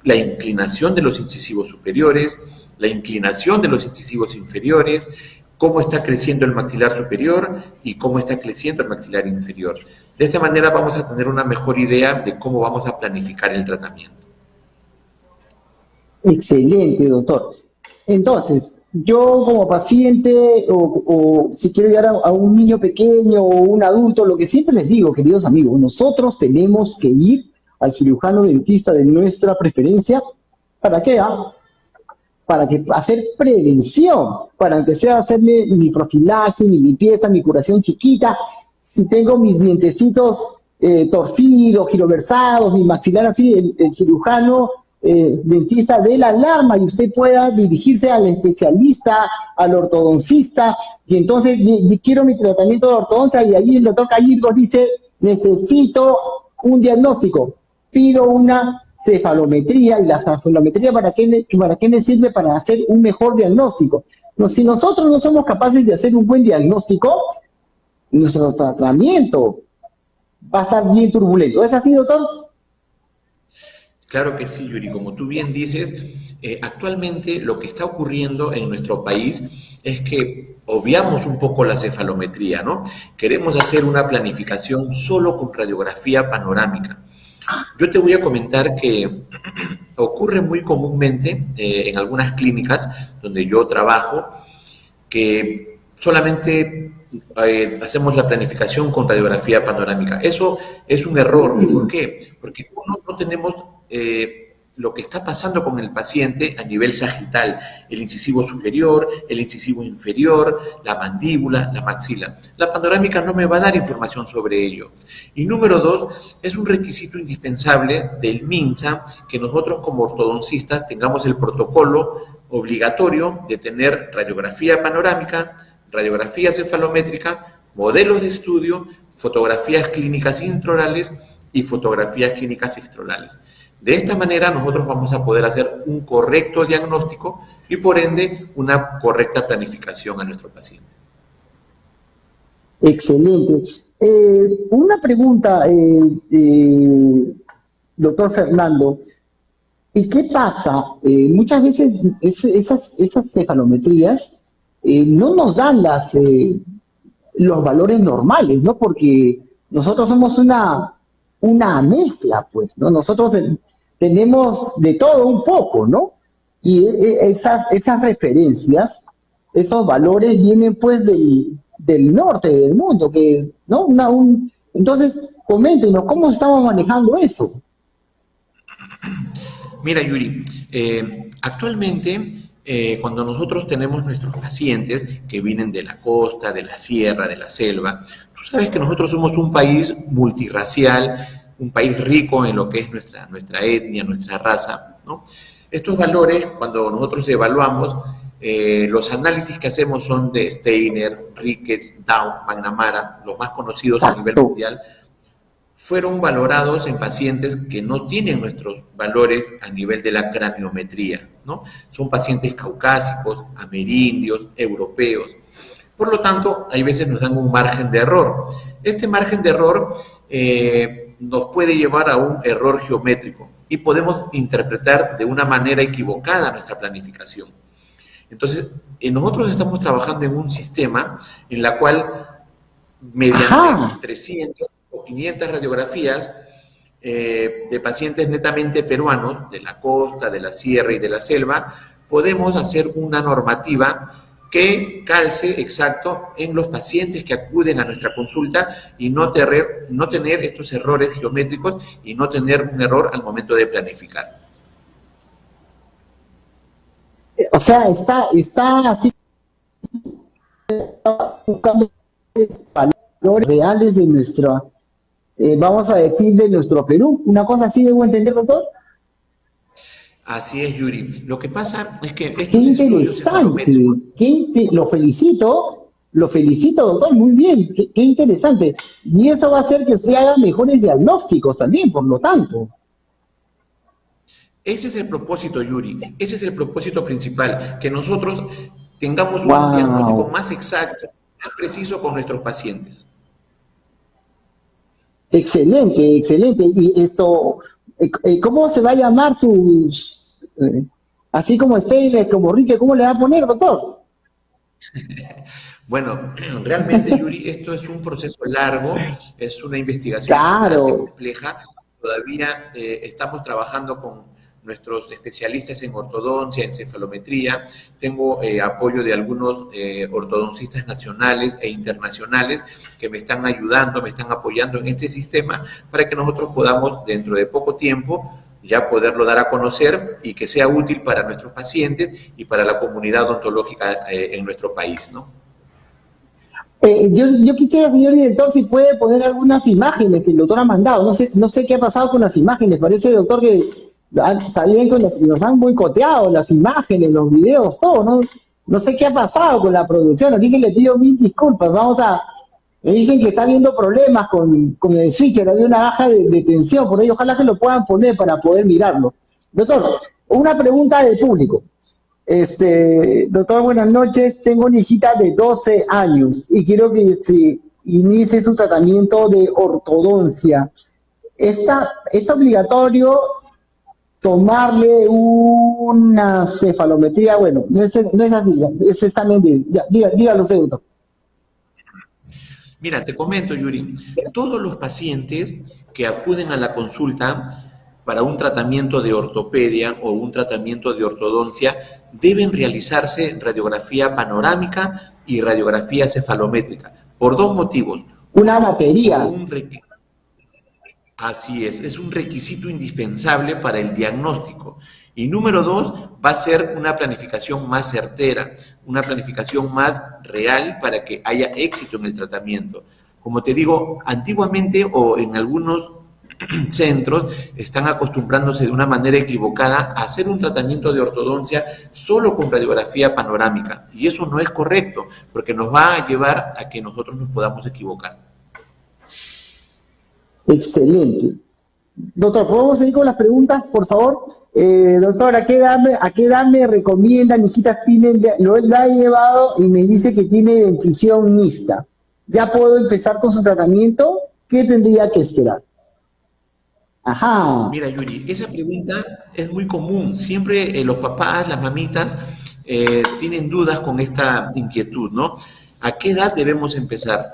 la inclinación de los incisivos superiores, la inclinación de los incisivos inferiores, cómo está creciendo el maxilar superior y cómo está creciendo el maxilar inferior. De esta manera vamos a tener una mejor idea de cómo vamos a planificar el tratamiento. Excelente, doctor. Entonces, yo como paciente o si quiero llegar a un niño pequeño o un adulto, lo que siempre les digo, queridos amigos, nosotros tenemos que ir al cirujano dentista de nuestra preferencia. ¿Para qué? Para hacer prevención, para que sea hacerme mi profilaxis, mi limpieza, mi curación chiquita. Si tengo mis dientecitos torcidos, giroversados, mi maxilar así, el cirujano dentista dé la alarma y usted pueda dirigirse al especialista, al ortodoncista, y entonces quiero mi tratamiento de ortodoncia y ahí el doctor Gallegos dice, necesito un diagnóstico, pido una cefalometría, y la cefalometría ¿para qué me sirve? Para hacer un mejor diagnóstico. No, si nosotros no somos capaces de hacer un buen diagnóstico, nuestro tratamiento va a estar bien turbulento. ¿Es así, doctor? Claro que sí, Yuri. Como tú bien dices, actualmente lo que está ocurriendo en nuestro país es que obviamos un poco la cefalometría, ¿no? Queremos hacer una planificación solo con radiografía panorámica. Yo te voy a comentar que ocurre muy comúnmente en algunas clínicas donde yo trabajo que solamente hacemos la planificación con radiografía panorámica. Eso es un error. ¿Por qué? Porque no tenemos lo que está pasando con el paciente a nivel sagital, el incisivo superior, el incisivo inferior, la mandíbula, la maxila. La panorámica no me va a dar información sobre ello. Y número dos, es un requisito indispensable del MINSA que nosotros como ortodoncistas tengamos el protocolo obligatorio de tener radiografía panorámica, radiografía cefalométrica, modelos de estudio, fotografías clínicas intraorales y fotografías clínicas extraorales. De esta manera nosotros vamos a poder hacer un correcto diagnóstico y por ende una correcta planificación a nuestro paciente. Excelente. Una pregunta, doctor Fernando. ¿Y qué pasa? Muchas veces esas cefalometrías no nos dan los valores normales, ¿no? Porque nosotros somos una mezcla, pues, ¿no? Nosotros tenemos de todo un poco, ¿no? Y esas referencias, esos valores vienen, pues, del norte del mundo, que, ¿no? Entonces, coméntenos, ¿cómo estamos manejando eso? Mira, Yuri, actualmente cuando nosotros tenemos nuestros pacientes que vienen de la costa, de la sierra, de la selva, tú sabes que nosotros somos un país multirracial, un país rico en lo que es nuestra etnia, nuestra raza, ¿no? Estos valores, cuando nosotros evaluamos, los análisis que hacemos son de Steiner, Ricketts, Down, McNamara, los más conocidos a nivel mundial, fueron valorados en pacientes que no tienen nuestros valores a nivel de la craniometría, ¿no? Son pacientes caucásicos, amerindios, europeos. Por lo tanto, hay veces nos dan un margen de error. Este margen de error nos puede llevar a un error geométrico y podemos interpretar de una manera equivocada nuestra planificación. Entonces, nosotros estamos trabajando en un sistema en la cual, mediante 300 o 500 radiografías de pacientes netamente peruanos, de la costa, de la sierra y de la selva, podemos hacer una normativa que calce exacto en los pacientes que acuden a nuestra consulta y no tener estos errores geométricos y no tener un error al momento de planificar. O sea, está así buscando valores reales de nuestra, vamos a decir, de nuestro Perú. Una cosa así, ¿debo entender, doctor? Así es, Yuri. Lo que pasa es que estos qué interesante, lo felicito, doctor, muy bien, qué interesante. Y eso va a hacer que usted haga mejores diagnósticos también, por lo tanto. Ese es el propósito, Yuri. Ese es el propósito principal, que nosotros tengamos un diagnóstico más exacto, más preciso con nuestros pacientes. Excelente, excelente. Y esto, ¿cómo se va a llamar así como Steiner, como Rique, cómo le va a poner, doctor? Bueno, realmente, Yuri, esto es un proceso largo, es una investigación bastante compleja. Todavía estamos trabajando con nuestros especialistas en ortodoncia, en cefalometría. Tengo apoyo de algunos ortodoncistas nacionales e internacionales que me están ayudando, me están apoyando en este sistema para que nosotros podamos, dentro de poco tiempo, ya poderlo dar a conocer y que sea útil para nuestros pacientes y para la comunidad odontológica en nuestro país, ¿no? Yo quisiera, señor director, si puede poner algunas imágenes que el doctor ha mandado. No sé qué ha pasado con las imágenes. Parece, doctor, que nos han boicoteado las imágenes, los videos, todo. No sé qué ha pasado con la producción, así que le pido mil disculpas. Me dicen que está habiendo problemas con el switcher, había una baja de tensión, por ello ojalá que lo puedan poner para poder mirarlo. Doctor, una pregunta del público. Doctor, buenas noches. Tengo una hijita de 12 años y quiero que se inicie su tratamiento de ortodoncia. ¿Es obligatorio tomarle una cefalometría? Bueno, no es así, es también dígalo usted, doctor. Mira, te comento, Yuri, todos los pacientes que acuden a la consulta para un tratamiento de ortopedia o un tratamiento de ortodoncia deben realizarse radiografía panorámica y radiografía cefalométrica, por dos motivos. Una batería. Así es un requisito indispensable para el diagnóstico. Y número dos, va a ser una planificación más certera, una planificación más real para que haya éxito en el tratamiento. Como te digo, antiguamente o en algunos centros están acostumbrándose de una manera equivocada a hacer un tratamiento de ortodoncia solo con radiografía panorámica. Y eso no es correcto, porque nos va a llevar a que nosotros nos podamos equivocar. Excelente. Doctor, ¿podemos seguir con las preguntas, por favor? Doctor, ¿a qué edad me recomienda? Mi hijita lo ha llevado y me dice que tiene dentición mixta. ¿Ya puedo empezar con su tratamiento? ¿Qué tendría que esperar? Ajá. Mira, Yuri, esa pregunta es muy común. Siempre los papás, las mamitas, tienen dudas con esta inquietud, ¿no? ¿A qué edad debemos empezar?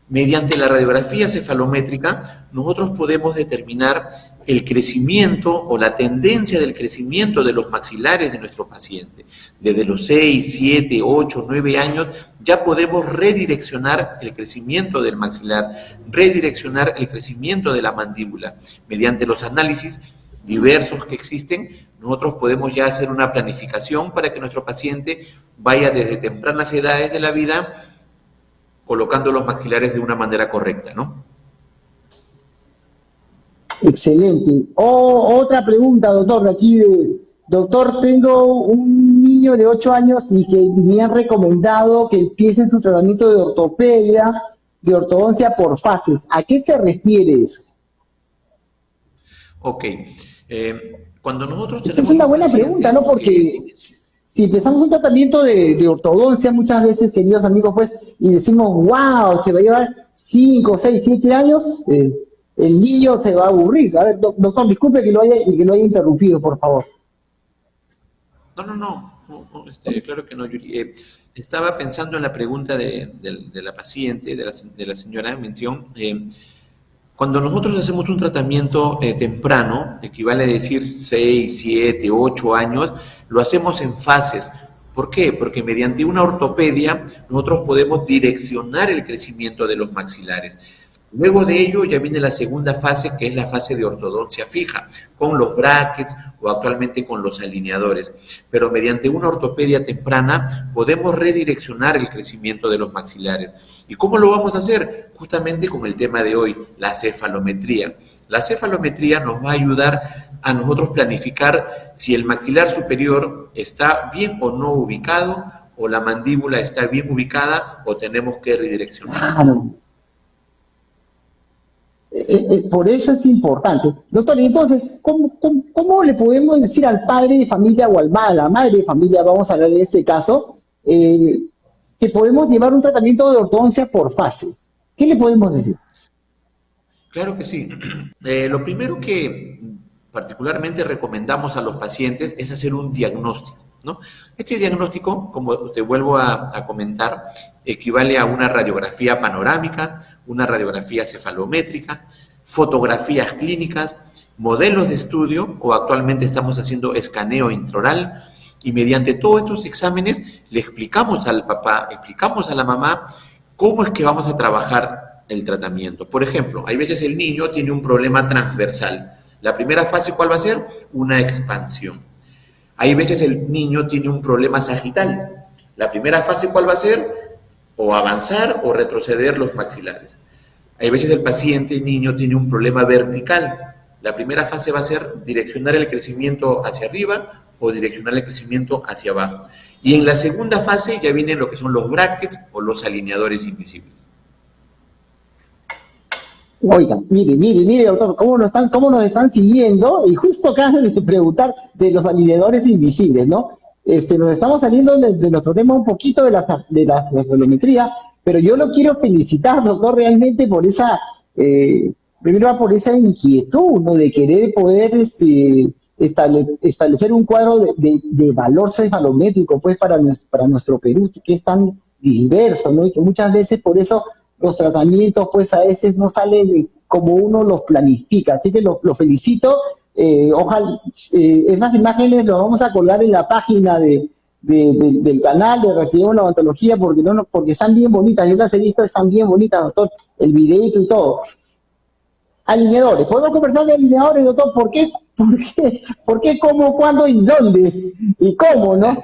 Mediante la radiografía cefalométrica, nosotros podemos determinar el crecimiento o la tendencia del crecimiento de los maxilares de nuestro paciente. Desde los 6, 7, 8, 9 años ya podemos redireccionar el crecimiento del maxilar, redireccionar el crecimiento de la mandíbula. Mediante los análisis diversos que existen, nosotros podemos ya hacer una planificación para que nuestro paciente vaya desde tempranas edades de la vida colocando los maxilares de una manera correcta, ¿no? Excelente. Otra pregunta, doctor, de aquí doctor, tengo un niño de 8 años y que me han recomendado que empiecen su tratamiento de ortopedia, de ortodoncia por fases. ¿A qué se refiere eso? Ok. Cuando nosotros Esa tenemos es una buena pregunta, ¿no? Porque si empezamos un tratamiento de ortodoncia muchas veces, queridos amigos, pues, y decimos, wow, se va a llevar 5, 6, 7 años, el niño se va a aburrir. A ver, doctor, disculpe que lo haya interrumpido, por favor. No, claro que no, Yuri. Estaba pensando en la pregunta de la paciente, de la señora en mención. Cuando nosotros hacemos un tratamiento temprano, equivale a decir 6, 7, 8 años, lo hacemos en fases. ¿Por qué? Porque mediante una ortopedia nosotros podemos direccionar el crecimiento de los maxilares. Luego de ello ya viene la segunda fase, que es la fase de ortodoncia fija, con los brackets o actualmente con los alineadores. Pero mediante una ortopedia temprana podemos redireccionar el crecimiento de los maxilares. ¿Y cómo lo vamos a hacer? Justamente con el tema de hoy, la cefalometría. La cefalometría nos va a ayudar a nosotros planificar si el maxilar superior está bien o no ubicado, o la mandíbula está bien ubicada, o tenemos que redireccionar. Claro. Por eso es importante. Doctor, entonces, ¿cómo le podemos decir al padre de familia o a la madre de familia, vamos a hablar en este caso, que podemos llevar un tratamiento de ortodoncia por fases? ¿Qué le podemos decir? Claro que sí. Lo primero que particularmente recomendamos a los pacientes es hacer un diagnóstico, ¿no? Este diagnóstico, como te vuelvo a comentar, equivale a una radiografía panorámica, una radiografía cefalométrica, fotografías clínicas, modelos de estudio, o actualmente estamos haciendo escaneo intraoral, y mediante todos estos exámenes le explicamos al papá, explicamos a la mamá cómo es que vamos a trabajar el tratamiento. Por ejemplo, hay veces el niño tiene un problema transversal. La primera fase, ¿cuál va a ser? Una expansión. Hay veces el niño tiene un problema sagital. La primera fase, ¿cuál va a ser? O avanzar o retroceder los maxilares. Hay veces el niño tiene un problema vertical. La primera fase va a ser direccionar el crecimiento hacia arriba o direccionar el crecimiento hacia abajo. Y en la segunda fase ya vienen lo que son los brackets o los alineadores invisibles. Oiga, mire, doctor, cómo nos están siguiendo, y justo acá de preguntar de los alineadores invisibles, ¿no? Nos estamos saliendo de nuestro tema un poquito de la cefalometría, pero yo lo quiero felicitar, doctor, realmente por esa, primero por esa inquietud, ¿no? De querer poder establecer un cuadro de valor cefalométrico, pues, para nuestro Perú, que es tan diverso, ¿no? Y que muchas veces por eso los tratamientos, pues, a veces no salen como uno los planifica. Así que lo felicito. Ojalá, esas imágenes las vamos a colgar en la página del canal de Reactivemos la Odontología porque están bien bonitas. Yo las he visto, están bien bonitas, doctor. El videito y todo. Alineadores. ¿Podemos conversar de alineadores, doctor? ¿Por qué? ¿Por qué? ¿Cómo? ¿Cuándo? ¿Y dónde? ¿Y cómo, no?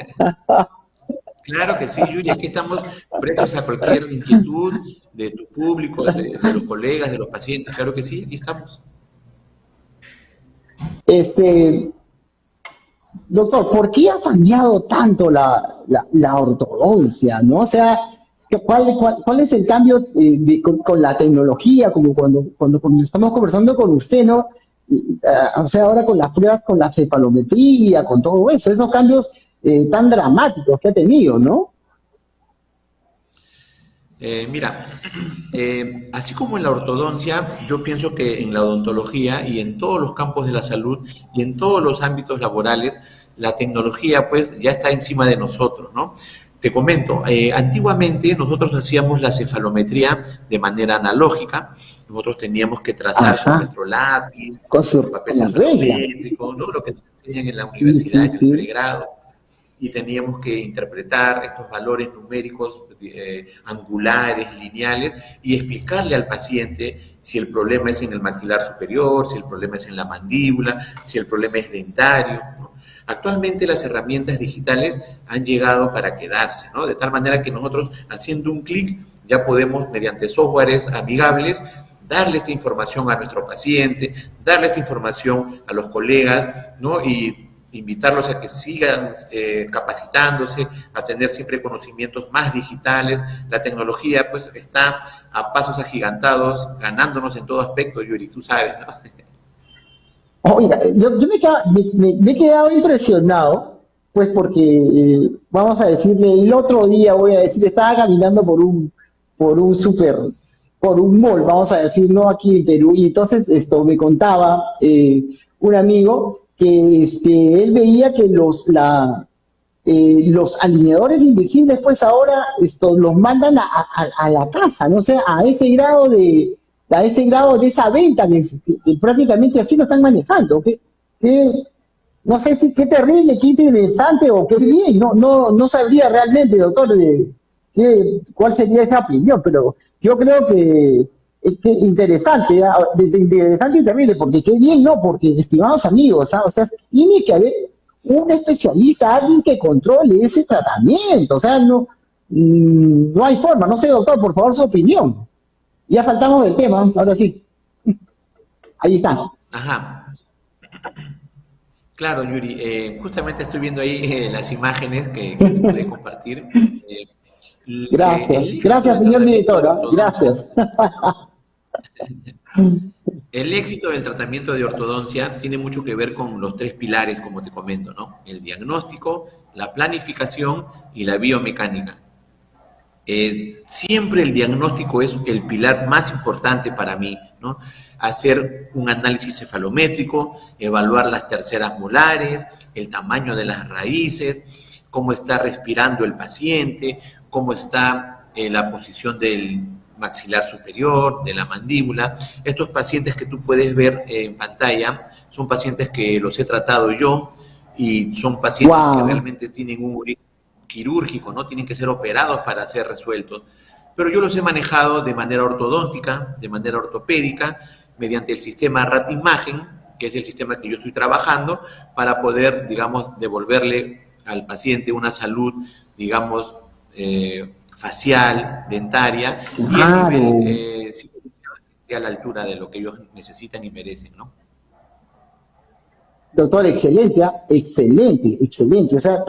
Claro que sí, Yuri, aquí estamos prestos a cualquier inquietud de tu público, de los colegas, de los pacientes, claro que sí, aquí estamos. Doctor, ¿por qué ha cambiado tanto la ortodoncia, no? O sea, ¿cuál es el cambio con la tecnología, como cuando estamos conversando con usted, ¿no? O sea, ahora con las pruebas, con la cefalometría, con todo eso, esos cambios tan dramáticos que ha tenido, ¿no? Mira, así como en la ortodoncia, yo pienso que en la odontología y en todos los campos de la salud y en todos los ámbitos laborales, la tecnología pues ya está encima de nosotros, ¿no? Te comento, antiguamente nosotros hacíamos la cefalometría de manera analógica, nosotros teníamos que trazar con nuestro lápiz, con papel cefalométrico, ¿no? Lo que nos enseñan en la universidad, en el pregrado, y teníamos que interpretar estos valores numéricos angulares, lineales, y explicarle al paciente si el problema es en el maxilar superior, si el problema es en la mandíbula, si el problema es dentario, ¿no? Actualmente las herramientas digitales han llegado para quedarse, ¿no? De tal manera que nosotros, haciendo un clic, ya podemos, mediante softwares amigables, darle esta información a nuestro paciente, darle esta información a los colegas, ¿no? Y invitarlos a que sigan capacitándose, a tener siempre conocimientos más digitales. La tecnología, pues, está a pasos agigantados, ganándonos en todo aspecto, Yuri, tú sabes, ¿no? Oiga, yo me he quedado impresionado, pues porque, vamos a decirle, el otro día, estaba caminando por un mall, vamos a decirlo, aquí en Perú, y entonces me contaba un amigo que él veía que los alineadores invisibles, pues ahora los mandan a la casa, ¿no? O sea, a ese grado de esa venta que prácticamente así lo están manejando. No sé si qué terrible, qué interesante o qué bien, no sabría realmente, doctor, cuál sería esa opinión, pero yo creo que interesante, interesante y terrible, porque qué bien, ¿no? Porque, estimados amigos, o sea, tiene que haber un especialista, alguien que controle ese tratamiento, o sea, no hay forma. No sé, doctor, por favor, su opinión. Ya faltamos del tema, ahora sí. Ahí está. Ajá. Claro, Yuri, justamente estoy viendo ahí las imágenes que te pude compartir. Gracias, señor director, gracias. El éxito del tratamiento de ortodoncia tiene mucho que ver con los tres pilares, como te comento, ¿no? El diagnóstico, la planificación y la biomecánica. Siempre el diagnóstico es el pilar más importante para mí, ¿no? Hacer un análisis cefalométrico, evaluar las terceras molares, el tamaño de las raíces, cómo está respirando el paciente, cómo está la posición del maxilar superior, de la mandíbula. Estos pacientes que tú puedes ver en pantalla son pacientes que los he tratado yo y son pacientes que realmente tienen un origen quirúrgico, ¿no? Tienen que ser operados para ser resueltos. Pero yo los he manejado de manera ortodóntica, de manera ortopédica, mediante el sistema RAT-Imagen, que es el sistema que yo estoy trabajando, para poder, digamos, devolverle al paciente una salud, digamos, facial, dentaria, y a nivel a la altura de lo que ellos necesitan y merecen, ¿no? Doctor, excelente, excelente. O sea,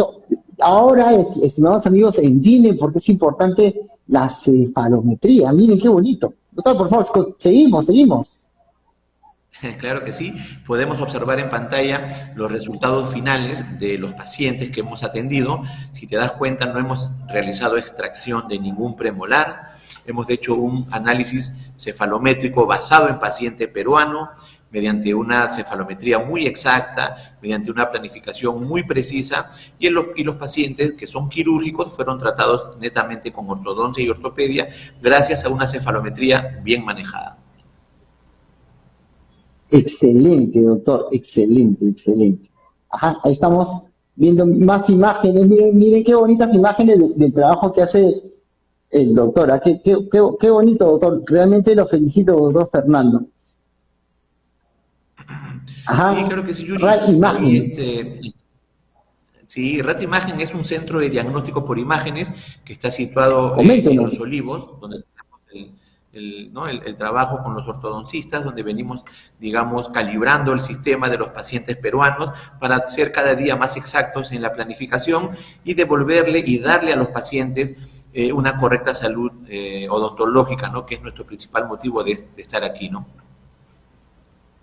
ahora, estimados amigos, entienden por qué es importante la cefalometría. Miren qué bonito. Doctor, por favor, seguimos. Claro que sí. Podemos observar en pantalla los resultados finales de los pacientes que hemos atendido. Si te das cuenta, no hemos realizado extracción de ningún premolar. Hemos hecho un análisis cefalométrico basado en paciente peruano, mediante una cefalometría muy exacta, mediante una planificación muy precisa, y los pacientes que son quirúrgicos fueron tratados netamente con ortodoncia y ortopedia gracias a una cefalometría bien manejada. Excelente, doctor, excelente, excelente. Ajá, ahí estamos viendo más imágenes. Miren, miren qué bonitas imágenes del trabajo que hace el doctor. ¿Ah? Qué bonito, doctor. Realmente lo felicito, doctor Fernando. Ajá. Sí, claro que sí, Yuri. Ray Imagen. Sí, Rat Imagen es un centro de diagnóstico por imágenes que está situado en Coméntenos. Los Olivos, donde tenemos ¿no? el trabajo con los ortodoncistas, donde venimos, digamos, calibrando el sistema de los pacientes peruanos para ser cada día más exactos en la planificación y devolverle y darle a los pacientes una correcta salud odontológica, ¿no? Que es nuestro principal motivo de estar aquí, ¿no?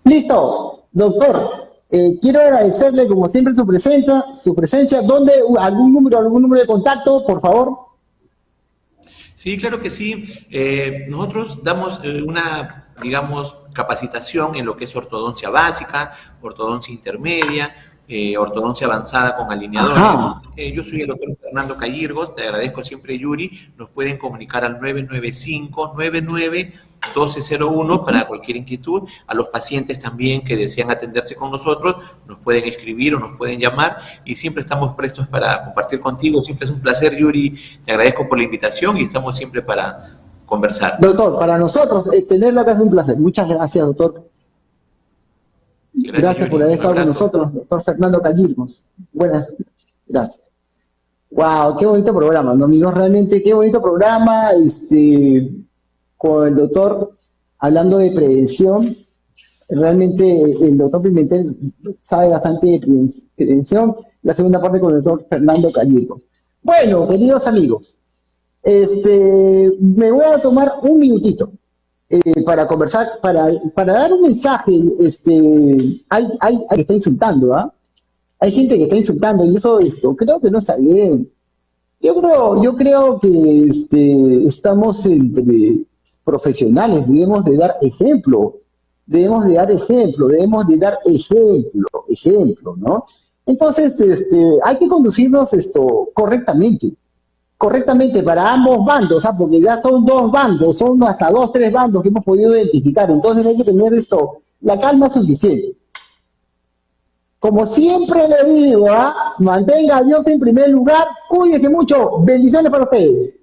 Listo, doctor. Quiero agradecerle como siempre su presencia. ¿Dónde algún número de contacto, por favor? Sí, claro que sí. Nosotros damos una, digamos, capacitación en lo que es ortodoncia básica, ortodoncia intermedia, ortodoncia avanzada con alineadores. Yo soy el doctor Fernando Callirgos, te agradezco siempre, Yuri. Nos pueden comunicar al 995-99-1201 para cualquier inquietud. A los pacientes también que desean atenderse con nosotros, nos pueden escribir o nos pueden llamar y siempre estamos prestos para compartir contigo. Siempre es un placer, Yuri. Te agradezco por la invitación y estamos siempre para conversar. Doctor, para nosotros tenerlo acá es un placer. Muchas gracias, doctor. Gracias por haber estado con nosotros, doctor Fernando Callirgos. Buenas, gracias. Wow, qué bonito programa, ¿no, amigos? Realmente qué bonito programa, con el doctor hablando de prevención. Realmente el doctor Pimentel sabe bastante de prevención. La segunda parte con el doctor Fernando Callirgos. Bueno, queridos amigos, me voy a tomar un minutito para conversar, para dar un mensaje. Hay que está insultando, ¿ah? Hay gente que está insultando y eso creo que no está bien. Yo creo que estamos entre profesionales, debemos de dar ejemplo, ¿no? Entonces, hay que conducirnos correctamente para ambos bandos, ¿ah? Porque ya son dos bandos, son hasta dos, tres bandos que hemos podido identificar, entonces hay que tener la calma suficiente. Como siempre le digo, mantenga a Dios en primer lugar, cuídense mucho, bendiciones para ustedes.